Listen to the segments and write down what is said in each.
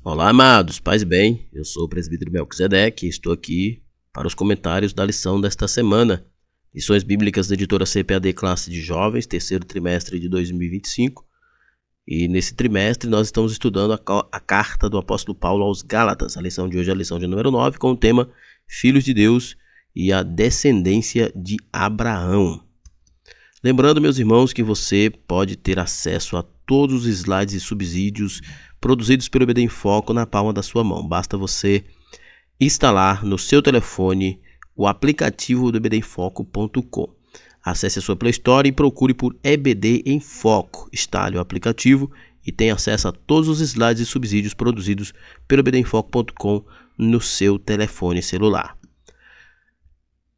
Olá, amados, paz e bem, eu sou o presbítero Melquisedeque e estou aqui para os comentários da lição desta semana. Lições Bíblicas da editora CPAD Classe de Jovens, terceiro trimestre de 2025. E nesse trimestre nós estamos estudando a carta do apóstolo Paulo aos Gálatas. A lição de hoje é a lição de número 9, com o tema Filhos de Deus e a descendência de Abraão. Lembrando, meus irmãos, que você pode ter acesso a todos os slides e subsídios produzidos pelo EBD em Foco na palma da sua mão. Basta você instalar no seu telefone o aplicativo do ebdemfoco.com. Acesse a sua Play Store e procure por EBD em Foco. Instale o aplicativo e tenha acesso a todos os slides e subsídios produzidos pelo ebdemfoco.com no seu telefone celular.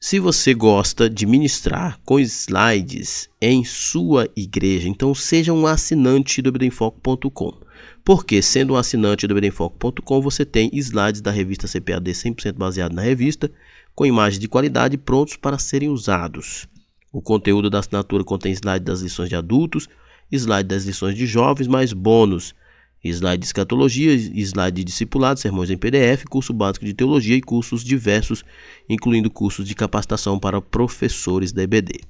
Se você gosta de ministrar com slides em sua igreja, então seja um assinante do ebdemfoco.com. Porque, sendo um assinante do ebdemfoco.com, você tem slides da revista CPAD 100% baseado na revista, com imagens de qualidade prontos para serem usados. O conteúdo da assinatura contém slide das lições de adultos, slide das lições de jovens, mais bônus, slide de escatologia, slide de discipulado, sermões em PDF, curso básico de teologia e cursos diversos, incluindo cursos de capacitação para professores da EBD.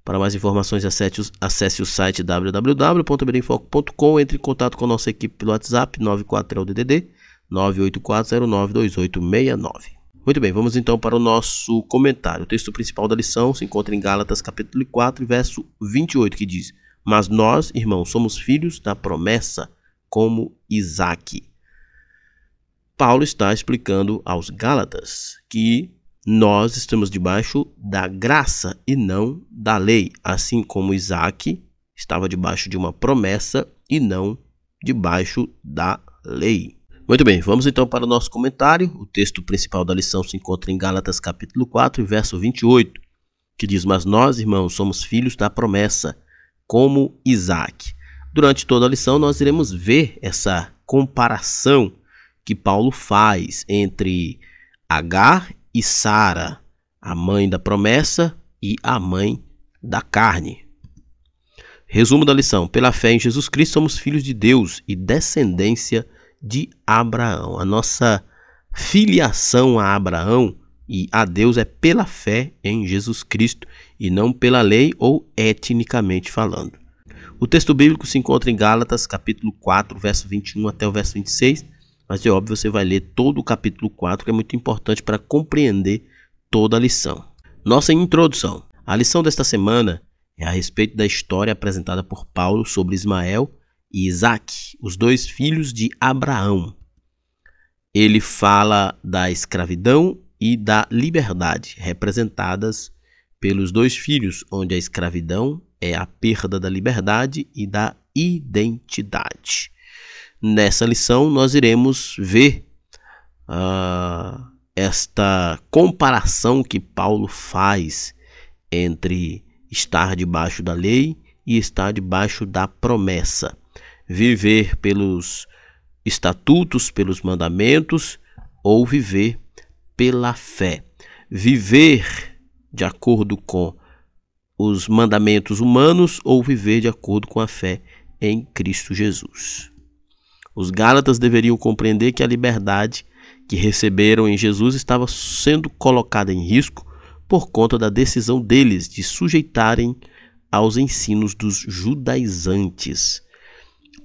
Para mais informações, acesse o site www.ebdemfoco.com, entre em contato com a nossa equipe pelo WhatsApp 94DDD 984092869. Muito bem, vamos então para o nosso comentário. O texto principal da lição se encontra em Gálatas capítulo 4, verso 28, que diz: Mas nós, irmãos, somos filhos da promessa, como Isaque. Paulo está explicando aos Gálatas que nós estamos debaixo da graça e não da lei, assim como Isaque estava debaixo de uma promessa e não debaixo da lei. Muito bem, vamos então para o nosso comentário. O texto principal da lição se encontra em Gálatas capítulo 4, verso 28, que diz: Mas nós, irmãos, somos filhos da promessa, como Isaque. Durante toda a lição nós iremos ver essa comparação que Paulo faz entre Agar e Sara, a mãe da promessa e a mãe da carne. Resumo da lição: pela fé em Jesus Cristo somos filhos de Deus e descendência de Abraão. A nossa filiação a Abraão e a Deus é pela fé em Jesus Cristo e não pela lei ou etnicamente falando. O texto bíblico se encontra em Gálatas capítulo 4, verso 21 até o verso 26, mas é óbvio, você vai ler todo o capítulo 4, que é muito importante para compreender toda a lição. Nossa introdução. A lição desta semana é a respeito da história apresentada por Paulo sobre Ismael e Isaque, os dois filhos de Abraão. Ele fala da escravidão e da liberdade, representadas pelos dois filhos, onde a escravidão é a perda da liberdade e da identidade. Nessa lição nós iremos ver esta comparação que Paulo faz entre estar debaixo da lei e estar debaixo da promessa. Viver pelos estatutos, pelos mandamentos, ou viver pela fé. Viver de acordo com os mandamentos humanos ou viver de acordo com a fé em Cristo Jesus. Os Gálatas deveriam compreender que a liberdade que receberam em Jesus estava sendo colocada em risco por conta da decisão deles de sujeitarem aos ensinos dos judaizantes.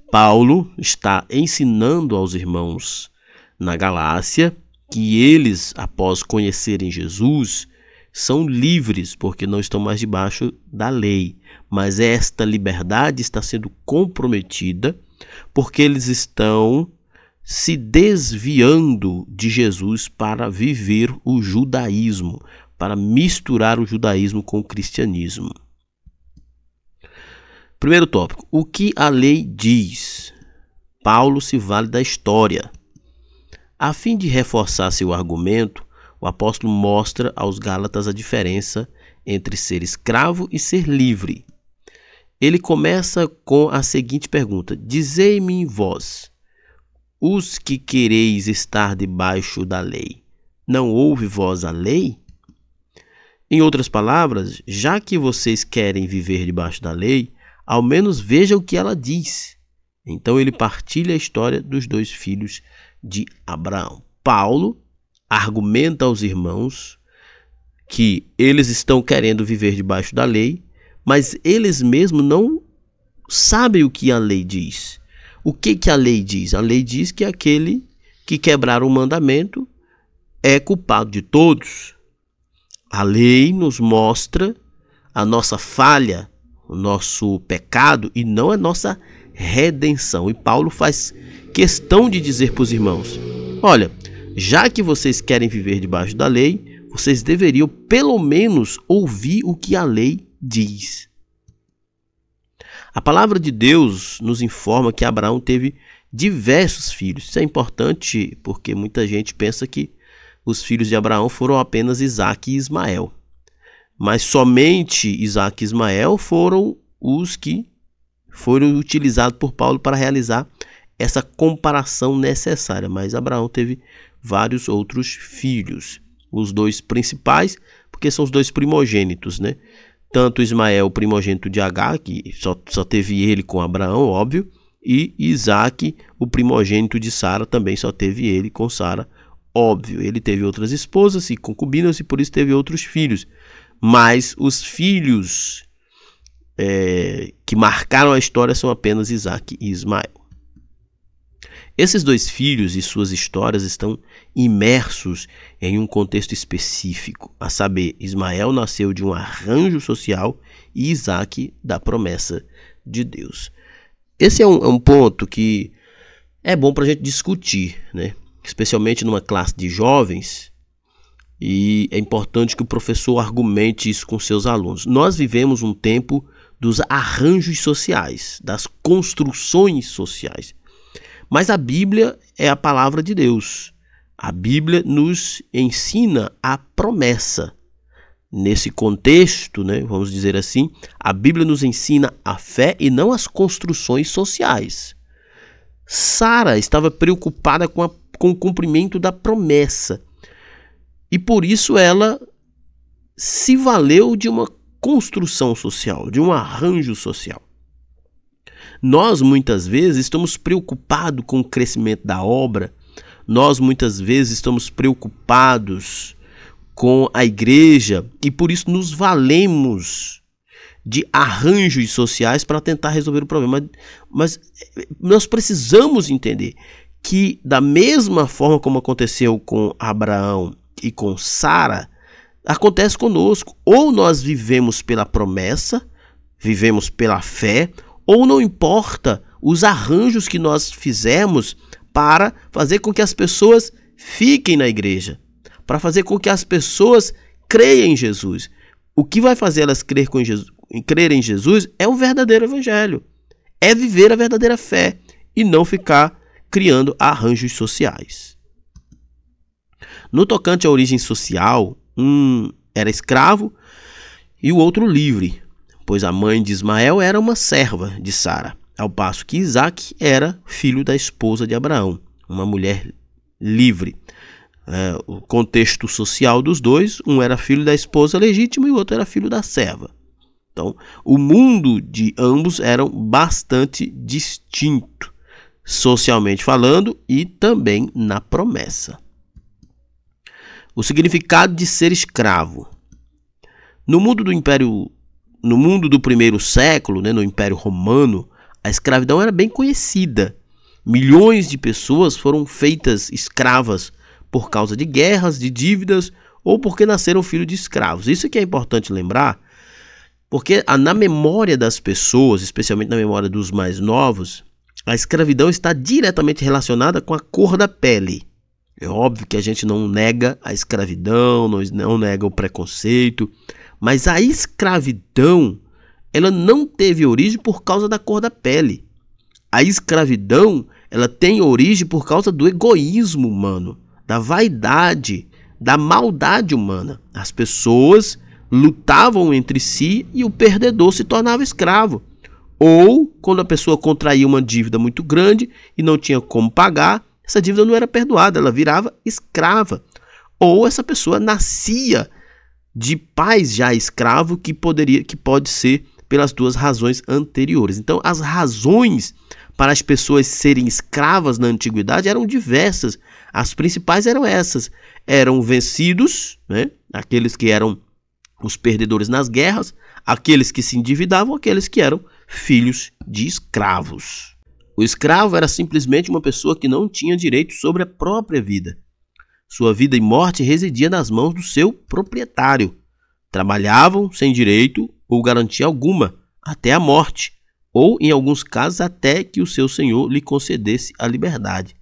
Paulo está ensinando aos irmãos na Galácia que eles, após conhecerem Jesus, são livres porque não estão mais debaixo da lei. Mas esta liberdade está sendo comprometida porque eles estão se desviando de Jesus para viver o judaísmo, para misturar o judaísmo com o cristianismo. Primeiro tópico: o que a lei diz? Paulo se vale da história. A fim de reforçar seu argumento, o apóstolo mostra aos Gálatas a diferença entre ser escravo e ser livre. Ele começa com a seguinte pergunta: Dizei-me vós, os que quereis estar debaixo da lei, não ouve vós a lei? Em outras palavras, já que vocês querem viver debaixo da lei, ao menos vejam o que ela diz. Então ele partilha a história dos dois filhos de Abraão. Paulo argumenta aos irmãos que eles estão querendo viver debaixo da lei, mas eles mesmos não sabem o que a lei diz. O que a lei diz? A lei diz que aquele que quebrar o mandamento é culpado de todos. A lei nos mostra a nossa falha, o nosso pecado e não a nossa redenção. E Paulo faz questão de dizer para os irmãos: olha, já que vocês querem viver debaixo da lei, vocês deveriam pelo menos ouvir o que a lei diz. A palavra de Deus nos informa que Abraão teve diversos filhos. Isso é importante porque muita gente pensa que os filhos de Abraão foram apenas Isaque e Ismael. Mas somente Isaque e Ismael foram os que foram utilizados por Paulo para realizar essa comparação necessária. Mas Abraão teve vários outros filhos. Os dois principais, porque são os dois primogênitos, né? Tanto Ismael, o primogênito de Agar, que só teve ele com Abraão, óbvio, e Isaque, o primogênito de Sara, também só teve ele com Sara, óbvio. Ele teve outras esposas e concubinas e por isso teve outros filhos. Mas os filhos que marcaram a história são apenas Isaque e Ismael. Esses dois filhos e suas histórias estão imersos em um contexto específico, a saber, Ismael nasceu de um arranjo social e Isaque da promessa de Deus. Esse é um ponto que é bom para a gente discutir, né? Especialmente numa classe de jovens, e é importante que o professor argumente isso com seus alunos. Nós vivemos um tempo dos arranjos sociais, das construções sociais. Mas a Bíblia é a palavra de Deus. A Bíblia nos ensina a promessa. Nesse contexto, né, vamos dizer assim, a Bíblia nos ensina a fé e não as construções sociais. Sara estava preocupada com o cumprimento da promessa. E por isso ela se valeu de uma construção social, de um arranjo social. Nós, muitas vezes, estamos preocupados com o crescimento da obra. Nós, muitas vezes, estamos preocupados com a igreja e, por isso, nos valemos de arranjos sociais para tentar resolver o problema. Mas nós precisamos entender que, da mesma forma como aconteceu com Abraão e com Sara, acontece conosco. Ou nós vivemos pela promessa, vivemos pela fé, ou não importa os arranjos que nós fizemos para fazer com que as pessoas fiquem na igreja, para fazer com que as pessoas creiam em Jesus. O que vai fazer elas crer em Jesus é o verdadeiro evangelho, é viver a verdadeira fé e não ficar criando arranjos sociais. No tocante à origem social, um era escravo e o outro livre, pois a mãe de Ismael era uma serva de Sara, ao passo que Isaque era filho da esposa de Abraão, uma mulher livre. O contexto social dos dois, um era filho da esposa legítima e o outro era filho da serva. Então, o mundo de ambos eram bastante distinto, socialmente falando e também na promessa. O significado de ser escravo. No mundo do primeiro século, né, no Império Romano, a escravidão era bem conhecida. Milhões de pessoas foram feitas escravas por causa de guerras, de dívidas ou porque nasceram filhos de escravos. Isso que é importante lembrar, porque na memória das pessoas, especialmente na memória dos mais novos, a escravidão está diretamente relacionada com a cor da pele. É óbvio que a gente não nega a escravidão, não nega o preconceito, mas a escravidão, ela não teve origem por causa da cor da pele. A escravidão, ela tem origem por causa do egoísmo humano, da vaidade, da maldade humana. As pessoas lutavam entre si e o perdedor se tornava escravo. Ou, quando a pessoa contraía uma dívida muito grande e não tinha como pagar, essa dívida não era perdoada, ela virava escrava. Ou essa pessoa nascia de pais já escravo, que pode ser pelas duas razões anteriores. Então, as razões para as pessoas serem escravas na antiguidade eram diversas. As principais eram essas. Eram vencidos, né? Aqueles que eram os perdedores nas guerras, aqueles que se endividavam, aqueles que eram filhos de escravos. O escravo era simplesmente uma pessoa que não tinha direito sobre a própria vida. Sua vida e morte residia nas mãos do seu proprietário. Trabalhavam sem direito ou garantia alguma, até a morte, ou, em alguns casos, até que o seu senhor lhe concedesse a liberdade.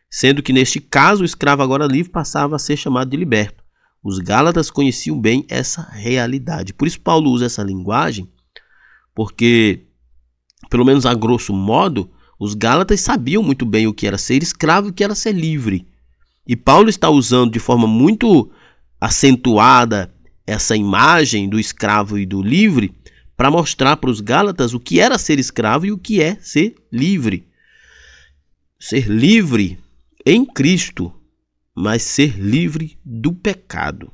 Sendo que, neste caso, o escravo agora livre passava a ser chamado de liberto. Os Gálatas conheciam bem essa realidade. Por isso Paulo usa essa linguagem, porque, pelo menos a grosso modo, os Gálatas sabiam muito bem o que era ser escravo e o que era ser livre. E Paulo está usando de forma muito acentuada essa imagem do escravo e do livre para mostrar para os Gálatas o que era ser escravo e o que é ser livre. Ser livre em Cristo, mas ser livre do pecado.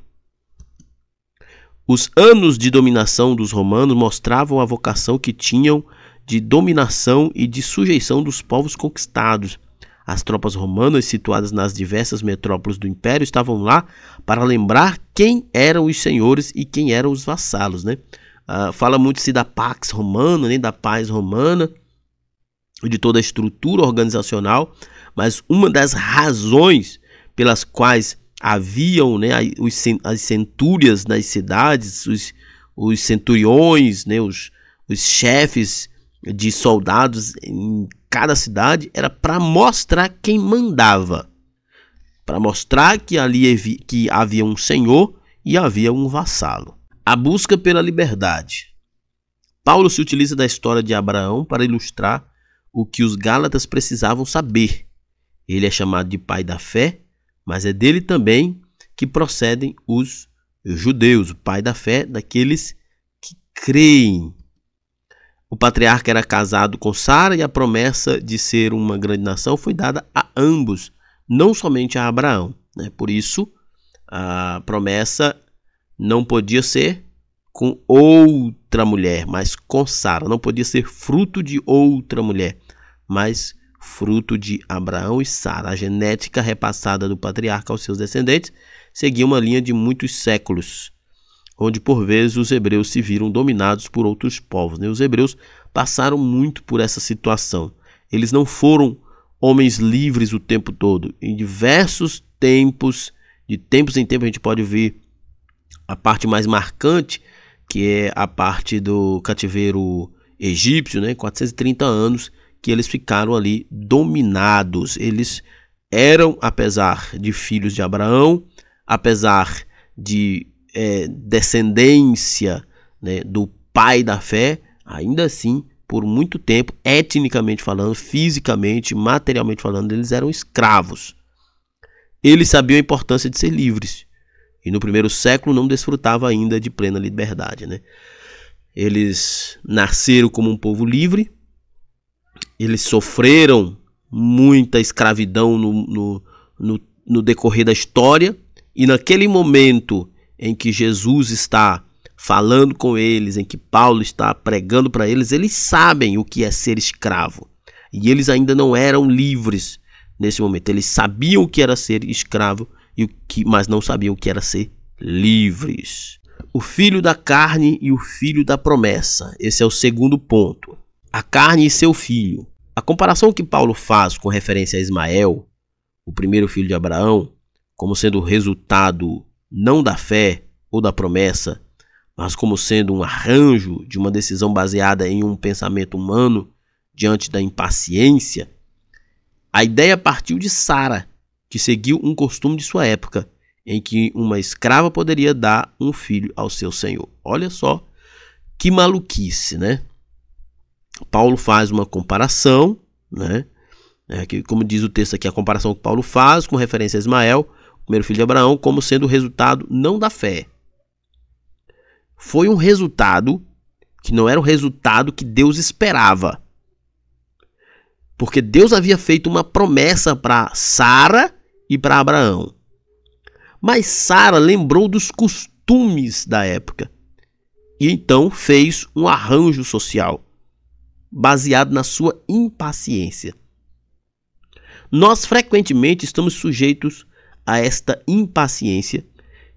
Os anos de dominação dos romanos mostravam a vocação que tinham de dominação e de sujeição dos povos conquistados. As tropas romanas, situadas nas diversas metrópoles do império, estavam lá para lembrar quem eram os senhores e quem eram os vassalos, né? Fala muito-se da Pax Romana, né? Da paz romana, de toda a estrutura organizacional, mas uma das razões pelas quais haviam, né, as centúrias nas cidades, os centuriões, né, os chefes de soldados em cada cidade, era para mostrar quem mandava, para mostrar que ali que havia um senhor e havia um vassalo. A busca pela liberdade. Paulo se utiliza da história de Abraão para ilustrar o que os Gálatas precisavam saber. Ele é chamado de pai da fé, mas é dele também que procedem os judeus, o pai da fé daqueles que creem. O patriarca era casado com Sara e a promessa de ser uma grande nação foi dada a ambos, não somente a Abraão, né? Por isso, a promessa não podia ser com outra mulher, mas com Sara. Não podia ser fruto de outra mulher, mas fruto de Abraão e Sara. A genética repassada do patriarca aos seus descendentes seguia uma linha de muitos séculos, onde por vezes os hebreus se viram dominados por outros povos, né? Os hebreus passaram muito por essa situação. Eles não foram homens livres o tempo todo. Em diversos tempos, de tempos em tempos, a gente pode ver a parte mais marcante, que é a parte do cativeiro egípcio, né? 430 anos que eles ficaram ali dominados. Eles eram, apesar de filhos de Abraão, apesar de descendência, né, do pai da fé, ainda assim, por muito tempo, etnicamente falando, fisicamente, materialmente falando, eles eram escravos. Eles sabiam a importância de ser livres. E no primeiro século não desfrutavam ainda de plena liberdade, né? Eles nasceram como um povo livre, eles sofreram muita escravidão no decorrer da história, e naquele momento em que Jesus está falando com eles, em que Paulo está pregando para eles, eles sabem o que é ser escravo. E eles ainda não eram livres nesse momento. Eles sabiam o que era ser escravo, mas não sabiam o que era ser livres. O filho da carne e o filho da promessa. Esse é o segundo ponto. A carne e seu filho. A comparação que Paulo faz com referência a Ismael, o primeiro filho de Abraão, como sendo o resultado não da fé ou da promessa, mas como sendo um arranjo de uma decisão baseada em um pensamento humano diante da impaciência, a ideia partiu de Sara, que seguiu um costume de sua época, em que uma escrava poderia dar um filho ao seu senhor. Olha só que maluquice, né? Paulo faz uma comparação, né? Que, como diz o texto aqui, a comparação que Paulo faz com referência a Ismael, o primeiro filho de Abraão, como sendo o resultado não da fé. Foi um resultado que não era o resultado que Deus esperava. Porque Deus havia feito uma promessa para Sara e para Abraão. Mas Sara lembrou dos costumes da época e então fez um arranjo social. baseado na sua impaciência. Nós frequentemente estamos sujeitos a esta impaciência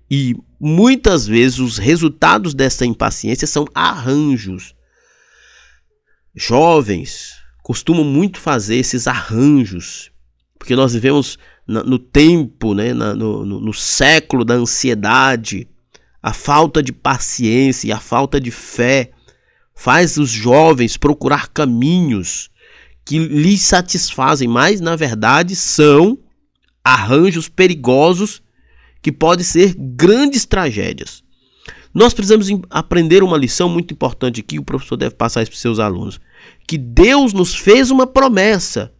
e muitas vezes os resultados dessa impaciência são arranjos. Jovens costumam muito fazer esses arranjos, porque nós vivemos no tempo, né, no século da ansiedade. A falta de paciência e a falta de fé faz os jovens procurar caminhos que lhes satisfazem, mas na verdade são arranjos perigosos que podem ser grandes tragédias. Nós precisamos aprender uma lição muito importante aqui, o professor deve passar isso para os seus alunos, que Deus nos fez uma promessa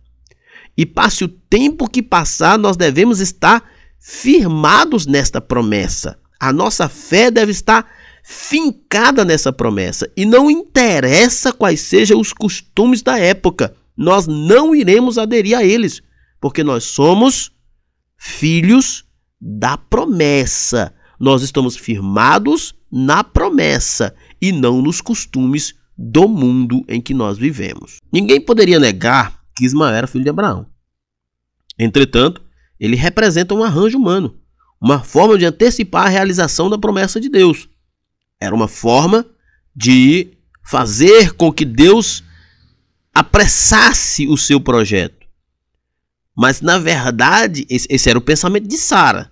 e passe o tempo que passar, nós devemos estar firmados nesta promessa. A nossa fé deve estar fincada nessa promessa e não interessa quais sejam os costumes da época, nós não iremos aderir a eles, porque nós somos filhos da promessa. Nós estamos firmados na promessa e não nos costumes do mundo em que nós vivemos. Ninguém poderia negar que Ismael era filho de Abraão. Entretanto, ele representa um arranjo humano, uma forma de antecipar a realização da promessa de Deus. Era uma forma de fazer com que Deus apressasse o seu projeto. Mas, na verdade, esse era o pensamento de Sara.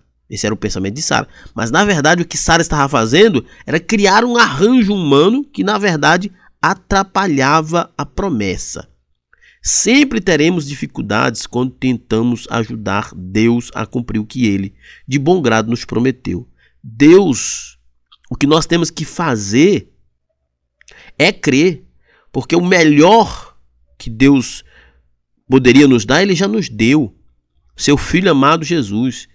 Mas, na verdade, o que Sara estava fazendo era criar um arranjo humano que, na verdade, atrapalhava a promessa. Sempre teremos dificuldades quando tentamos ajudar Deus a cumprir o que Ele, de bom grado, nos prometeu. Deus, o que nós temos que fazer é crer, porque o melhor que Deus poderia nos dar, Ele já nos deu. Seu Filho amado Jesus.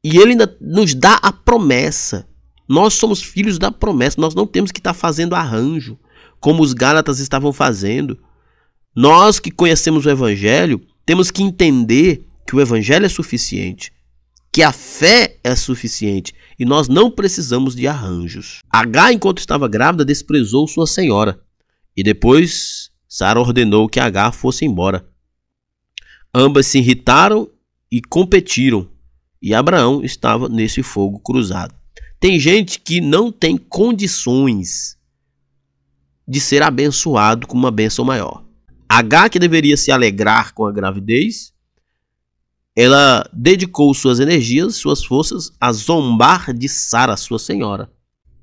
E Ele ainda nos dá a promessa. Nós somos filhos da promessa. Nós não temos que estar fazendo arranjo, como os Gálatas estavam fazendo. Nós que conhecemos o Evangelho, temos que entender que o Evangelho é suficiente, que a fé é suficiente e nós não precisamos de arranjos. Agar, enquanto estava grávida, desprezou sua senhora e depois Sara ordenou que Agar fosse embora. Ambas se irritaram e competiram e Abraão estava nesse fogo cruzado. Tem gente que não tem condições de ser abençoado com uma bênção maior. Agar, que deveria se alegrar com a gravidez, ela dedicou suas energias, suas forças a zombar de Sara, sua senhora.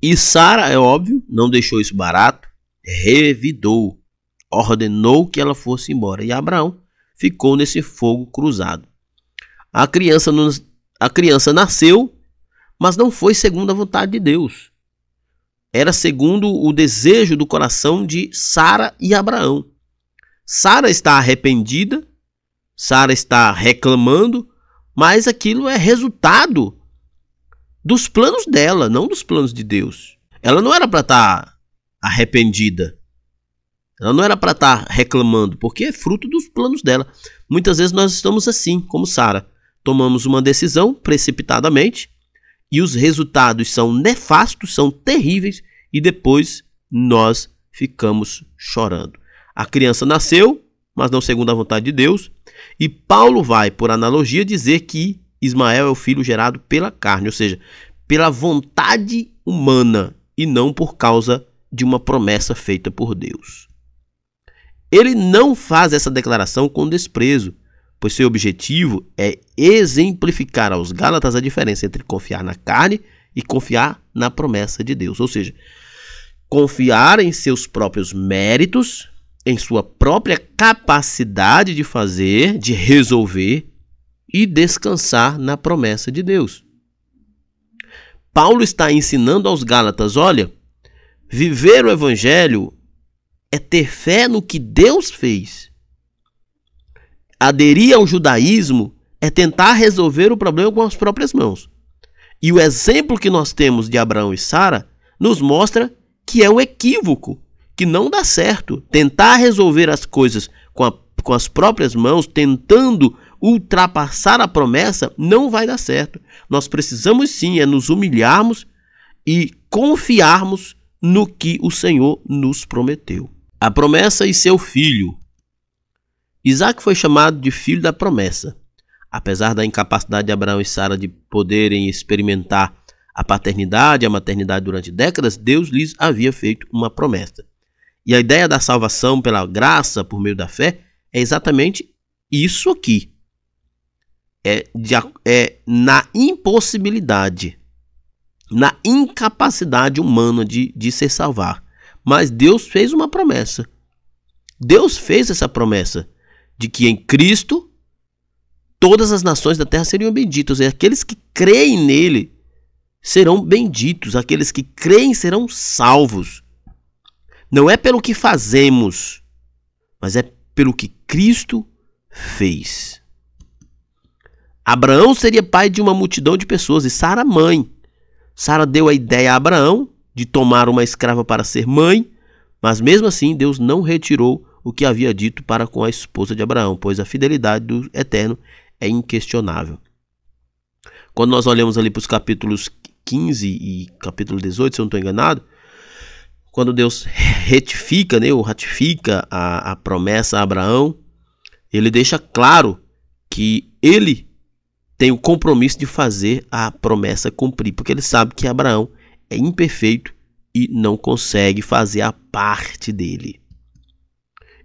E Sara, é óbvio, não deixou isso barato, revidou, ordenou que ela fosse embora. E Abraão ficou nesse fogo cruzado. A criança nasceu, mas não foi segundo a vontade de Deus. Era segundo o desejo do coração de Sara e Abraão. Sara está arrependida, Sara está reclamando, mas aquilo é resultado dos planos dela, não dos planos de Deus. Ela não era para estar arrependida, ela não era para estar reclamando, porque é fruto dos planos dela. Muitas vezes nós estamos assim, como Sara, tomamos uma decisão precipitadamente e os resultados são nefastos, são terríveis e depois nós ficamos chorando. A criança nasceu, mas não segundo a vontade de Deus. E Paulo vai, por analogia, dizer que Ismael é o filho gerado pela carne, ou seja, pela vontade humana e não por causa de uma promessa feita por Deus. Ele não faz essa declaração com desprezo, pois seu objetivo é exemplificar aos Gálatas a diferença entre confiar na carne e confiar na promessa de Deus, ou seja, confiar em seus próprios méritos, em sua própria capacidade de fazer, de resolver e descansar na promessa de Deus. Paulo está ensinando aos Gálatas, olha, viver o Evangelho é ter fé no que Deus fez. Aderir ao judaísmo é tentar resolver o problema com as próprias mãos. E o exemplo que nós temos de Abraão e Sara nos mostra que é um equívoco, que não dá certo. Tentar resolver as coisas com as próprias mãos, tentando ultrapassar a promessa, não vai dar certo. Nós precisamos sim nos humilharmos e confiarmos no que o Senhor nos prometeu. A promessa e seu filho. Isaac foi chamado de filho da promessa. Apesar da incapacidade de Abraão e Sara de poderem experimentar a paternidade e a maternidade durante décadas, Deus lhes havia feito uma promessa. E a ideia da salvação pela graça por meio da fé é exatamente isso aqui. É na impossibilidade, na incapacidade humana de se salvar. Mas Deus fez uma promessa. Deus fez essa promessa de que em Cristo todas as nações da terra seriam benditas. E aqueles que creem nele serão benditos. Aqueles que creem serão salvos. Não é pelo que fazemos, mas é pelo que Cristo fez. Abraão seria pai de uma multidão de pessoas e Sara mãe. Sara deu a ideia a Abraão de tomar uma escrava para ser mãe, mas mesmo assim Deus não retirou o que havia dito para com a esposa de Abraão, pois a fidelidade do Eterno é inquestionável. Quando nós olhamos ali para os capítulos 15 e capítulo 18, se eu não estou enganado, quando Deus ratifica a promessa a Abraão, ele deixa claro que ele tem o compromisso de fazer a promessa cumprir, porque ele sabe que Abraão é imperfeito e não consegue fazer a parte dele.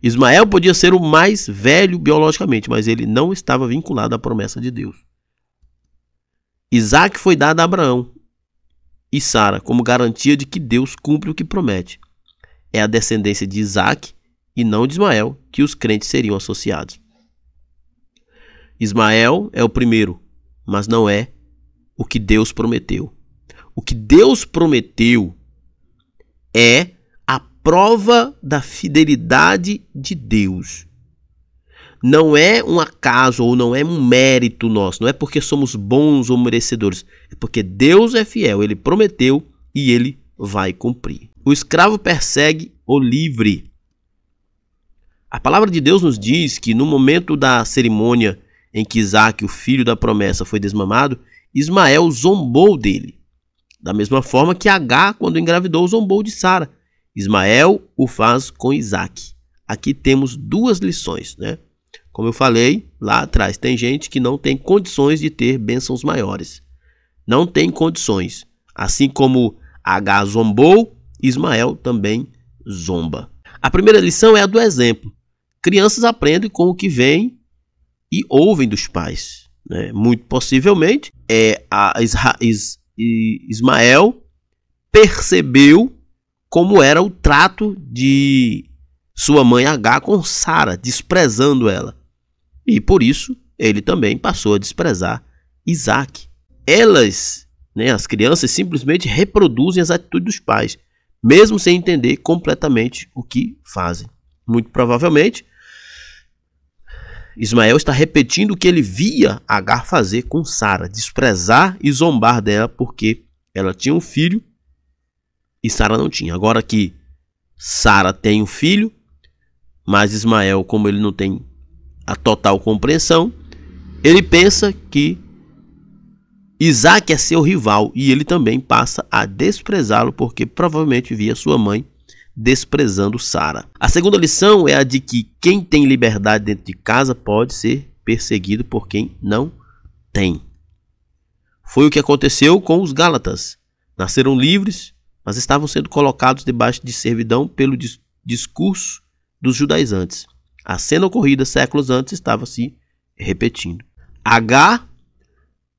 Ismael podia ser o mais velho biologicamente, mas ele não estava vinculado à promessa de Deus. Isaac foi dado a Abraão e Sara como garantia de que Deus cumpre o que promete. É a descendência de Isaac e não de Ismael que os crentes seriam associados. Ismael é o primeiro, mas não é o que Deus prometeu. O que Deus prometeu é a prova da fidelidade de Deus. Não é um acaso ou não é um mérito nosso. Não é porque somos bons ou merecedores. É porque Deus é fiel. Ele prometeu e ele vai cumprir. O escravo persegue o livre. A palavra de Deus nos diz que no momento da cerimônia em que Isaac, o filho da promessa, foi desmamado, Ismael zombou dele. Da mesma forma que Agar, quando engravidou, zombou de Sara. Ismael o faz com Isaac. Aqui temos duas lições, né? Como eu falei lá atrás, tem gente que não tem condições de ter bênçãos maiores. Não tem condições. Assim como Agar zombou, Ismael também zomba. A primeira lição é a do exemplo. Crianças aprendem com o que vem e ouvem dos pais, né? Muito possivelmente Ismael percebeu como era o trato de sua mãe Agar com Sara, desprezando ela. E por isso ele também passou a desprezar Isaac. Elas, né, as crianças, simplesmente reproduzem as atitudes dos pais, mesmo sem entender completamente o que fazem. Muito provavelmente Ismael está repetindo o que ele via Agar fazer com Sara, desprezar e zombar dela porque ela tinha um filho e Sara não tinha. Agora que Sara tem um filho, mas Ismael, como ele não tem a total compreensão, ele pensa que Isaac é seu rival e ele também passa a desprezá-lo porque provavelmente via sua mãe desprezando Sara. A segunda lição é a de que quem tem liberdade dentro de casa pode ser perseguido por quem não tem. Foi o que aconteceu com os Gálatas. Nasceram livres, mas estavam sendo colocados debaixo de servidão pelo discurso dos judaizantes. A cena ocorrida séculos antes estava se repetindo. Agar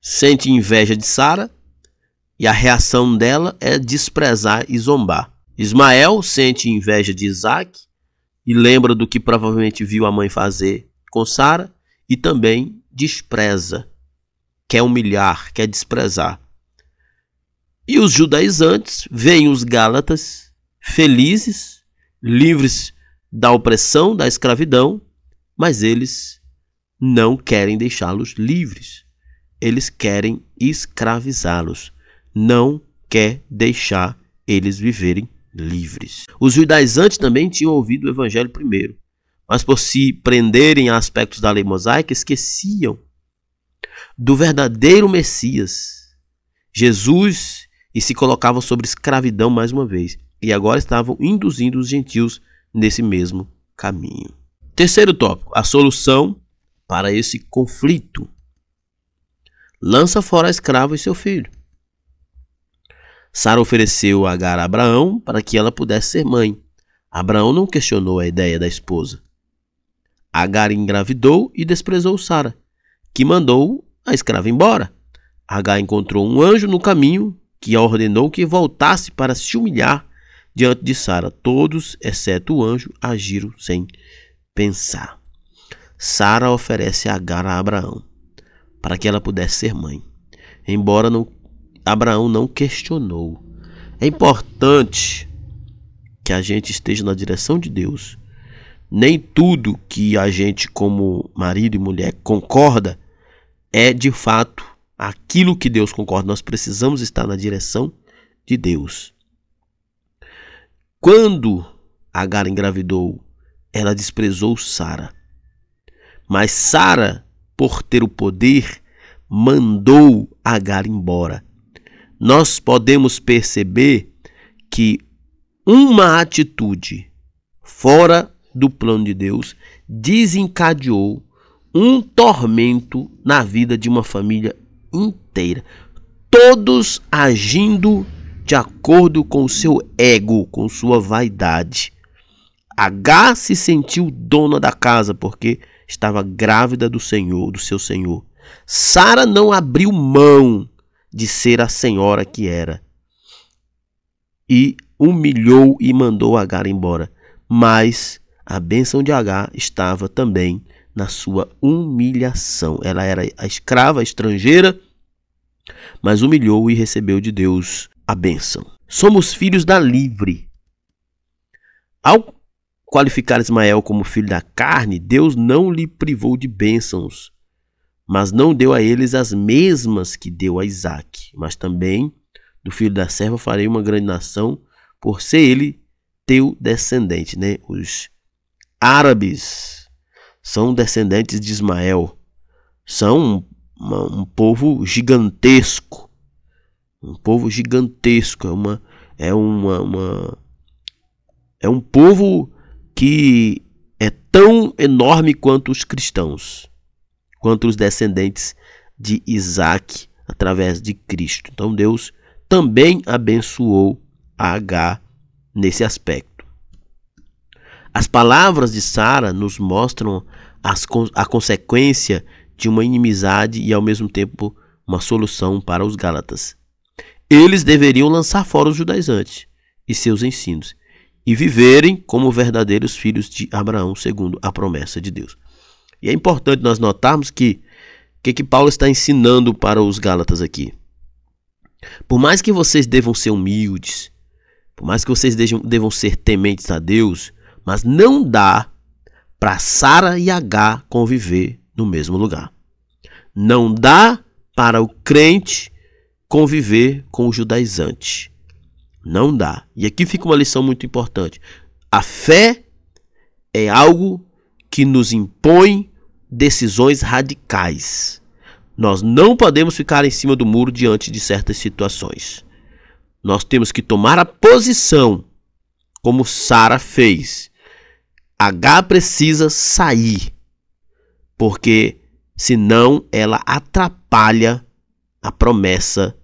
sente inveja de Sara e a reação dela é desprezar e zombar. Ismael sente inveja de Isaac e lembra do que provavelmente viu a mãe fazer com Sara e também despreza, quer humilhar, quer desprezar. E os judaizantes veem os Gálatas felizes, livres da opressão, da escravidão, mas eles não querem deixá-los livres. Eles querem escravizá-los. Não quer deixar eles viverem livres. Os judaizantes também tinham ouvido o evangelho primeiro, mas por se prenderem a aspectos da lei mosaica, esqueciam do verdadeiro Messias, Jesus, e se colocavam sobre escravidão mais uma vez. E agora estavam induzindo os gentios nesse mesmo caminho. Terceiro tópico, a solução para esse conflito. Lança fora a escrava e seu filho. Sara ofereceu Agar a Abraão para que ela pudesse ser mãe. Abraão não questionou a ideia da esposa. Agar engravidou e desprezou Sara, que mandou a escrava embora. Agar encontrou um anjo no caminho que a ordenou que voltasse para se humilhar diante de Sara. Todos, exceto o anjo, agiram sem pensar. Sara oferece Agar a Abraão para que ela pudesse ser mãe, embora Abraão não questionou. É importante que a gente esteja na direção de Deus. Nem tudo que a gente, como marido e mulher, concorda é de fato aquilo que Deus concorda. Nós precisamos estar na direção de Deus. Quando Agar engravidou, ela desprezou Sara. Mas Sara, por ter o poder, mandou Agar embora. Nós podemos perceber que uma atitude fora do plano de Deus desencadeou um tormento na vida de uma família inteira. Todos agindo de acordo com o seu ego, com sua vaidade. Agar se sentiu dona da casa porque estava grávida do seu senhor. Sara não abriu mão de ser a senhora que era e humilhou e mandou Agar embora. Mas a bênção de Agar estava também na sua humilhação. Ela era a escrava, a estrangeira, mas humilhou e recebeu de Deus a bênção. Somos filhos da livre. Ao qualificar Ismael como filho da carne, Deus não lhe privou de bênçãos, mas não deu a eles as mesmas que deu a Isaque. Mas também do filho da serva farei uma grande nação, por ser ele teu descendente. Os árabes são descendentes de Ismael. São um povo gigantesco. Um povo gigantesco. É um povo que é tão enorme quanto os cristãos, quanto os descendentes de Isaque através de Cristo. Então Deus também abençoou a Agar nesse aspecto. As palavras de Sara nos mostram a consequência de uma inimizade e ao mesmo tempo uma solução para os Gálatas. Eles deveriam lançar fora os judaizantes e seus ensinos e viverem como verdadeiros filhos de Abraão, segundo a promessa de Deus. E é importante nós notarmos que Paulo está ensinando para os Gálatas aqui. Por mais que vocês devam ser humildes, por mais que vocês devam ser tementes a Deus, mas não dá para Sara e Agar conviver no mesmo lugar. Não dá para o crente conviver com o judaizante. Não dá. E aqui fica uma lição muito importante. A fé é algo que nos impõe decisões radicais. Nós não podemos ficar em cima do muro diante de certas situações. Nós temos que tomar a posição, como Sara fez. Agar precisa sair, porque senão ela atrapalha a promessa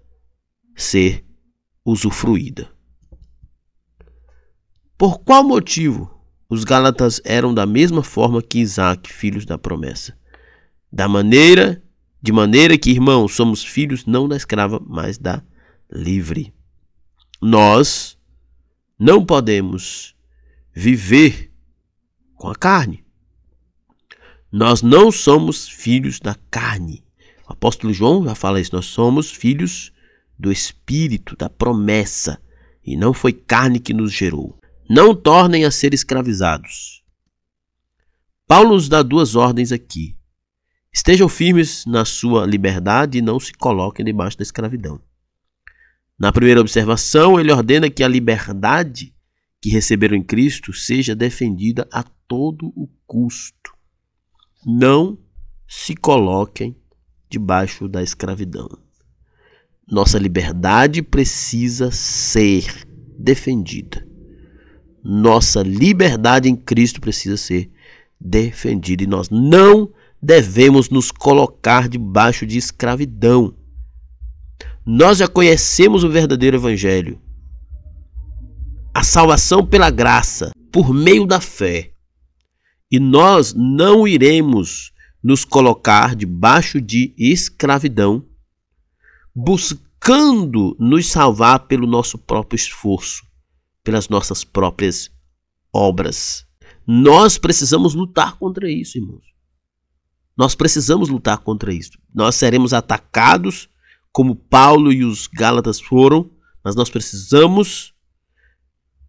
ser usufruída. Por qual motivo os Gálatas eram da mesma forma que Isaque, filhos da promessa? De maneira que, irmãos, somos filhos não da escrava, mas da livre. Nós não podemos viver com a carne. Nós não somos filhos da carne. O apóstolo João já fala isso. Nós somos filhos do Espírito, da promessa. E não foi carne que nos gerou. Não tornem a ser escravizados. Paulo nos dá duas ordens aqui. Estejam firmes na sua liberdade e não se coloquem debaixo da escravidão. Na primeira observação, ele ordena que a liberdade que receberam em Cristo seja defendida a todo o custo. Não se coloquem debaixo da escravidão. Nossa liberdade precisa ser defendida. nossa liberdade em Cristo precisa ser defendida e nós não devemos nos colocar debaixo de escravidão. Nós já conhecemos o verdadeiro evangelho, a salvação pela graça, por meio da fé. E nós não iremos nos colocar debaixo de escravidão, buscando nos salvar pelo nosso próprio esforço, pelas nossas próprias obras. Nós precisamos lutar contra isso, irmãos. Nós precisamos lutar contra isso. Nós seremos atacados, como Paulo e os Gálatas foram, mas nós precisamos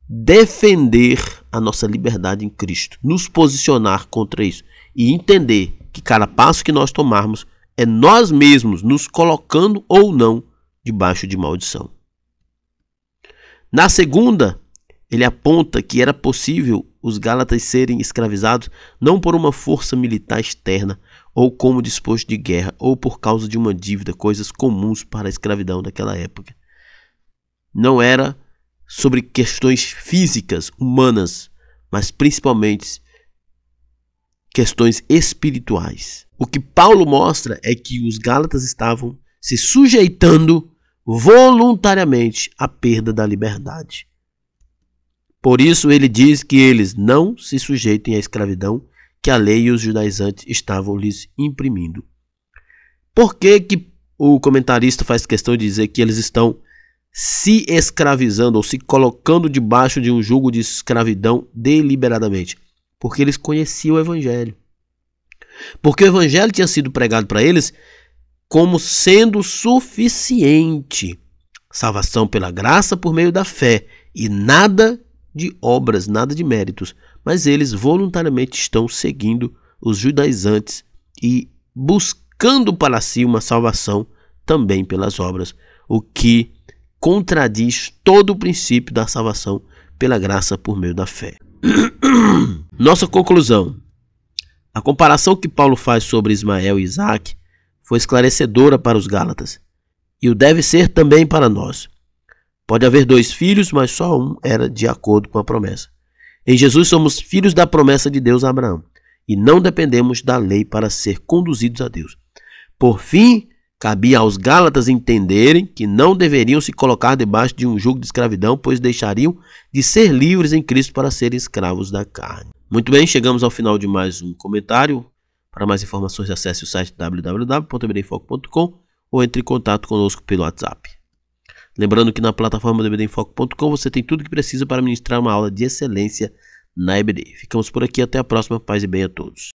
defender a nossa liberdade em Cristo, nos posicionar contra isso e entender que cada passo que nós tomarmos é nós mesmos nos colocando ou não debaixo de maldição. Na segunda, ele aponta que era possível os Gálatas serem escravizados não por uma força militar externa ou como disposto de guerra ou por causa de uma dívida, coisas comuns para a escravidão daquela época. Não era sobre questões físicas, humanas, mas principalmente questões espirituais. O que Paulo mostra é que os Gálatas estavam se sujeitando voluntariamente à perda da liberdade. Por isso ele diz que eles não se sujeitem à escravidão que a lei e os judaizantes estavam lhes imprimindo. Por que o comentarista faz questão de dizer que eles estão se escravizando ou se colocando debaixo de um jugo de escravidão deliberadamente? Porque eles conheciam o evangelho. Porque o evangelho tinha sido pregado para eles como sendo suficiente. Salvação pela graça por meio da fé e nada de obras, nada de méritos. Mas eles voluntariamente estão seguindo os judaizantes e buscando para si uma salvação também pelas obras, o que contradiz todo o princípio da salvação pela graça por meio da fé. Nossa conclusão. A comparação que Paulo faz sobre Ismael e Isaac foi esclarecedora para os Gálatas e o deve ser também para nós. Pode haver 2 filhos, mas só um era de acordo com a promessa. Em Jesus somos filhos da promessa de Deus a Abraão e não dependemos da lei para ser conduzidos a Deus. Por fim, cabia aos Gálatas entenderem que não deveriam se colocar debaixo de um jugo de escravidão, pois deixariam de ser livres em Cristo para serem escravos da carne. Muito bem, chegamos ao final de mais um comentário. Para mais informações, acesse o site www.ebdemfoco.com ou entre em contato conosco pelo WhatsApp. Lembrando que na plataforma do ebdemfoco.com você tem tudo que precisa para ministrar uma aula de excelência na EBD. Ficamos por aqui, até a próxima, paz e bem a todos.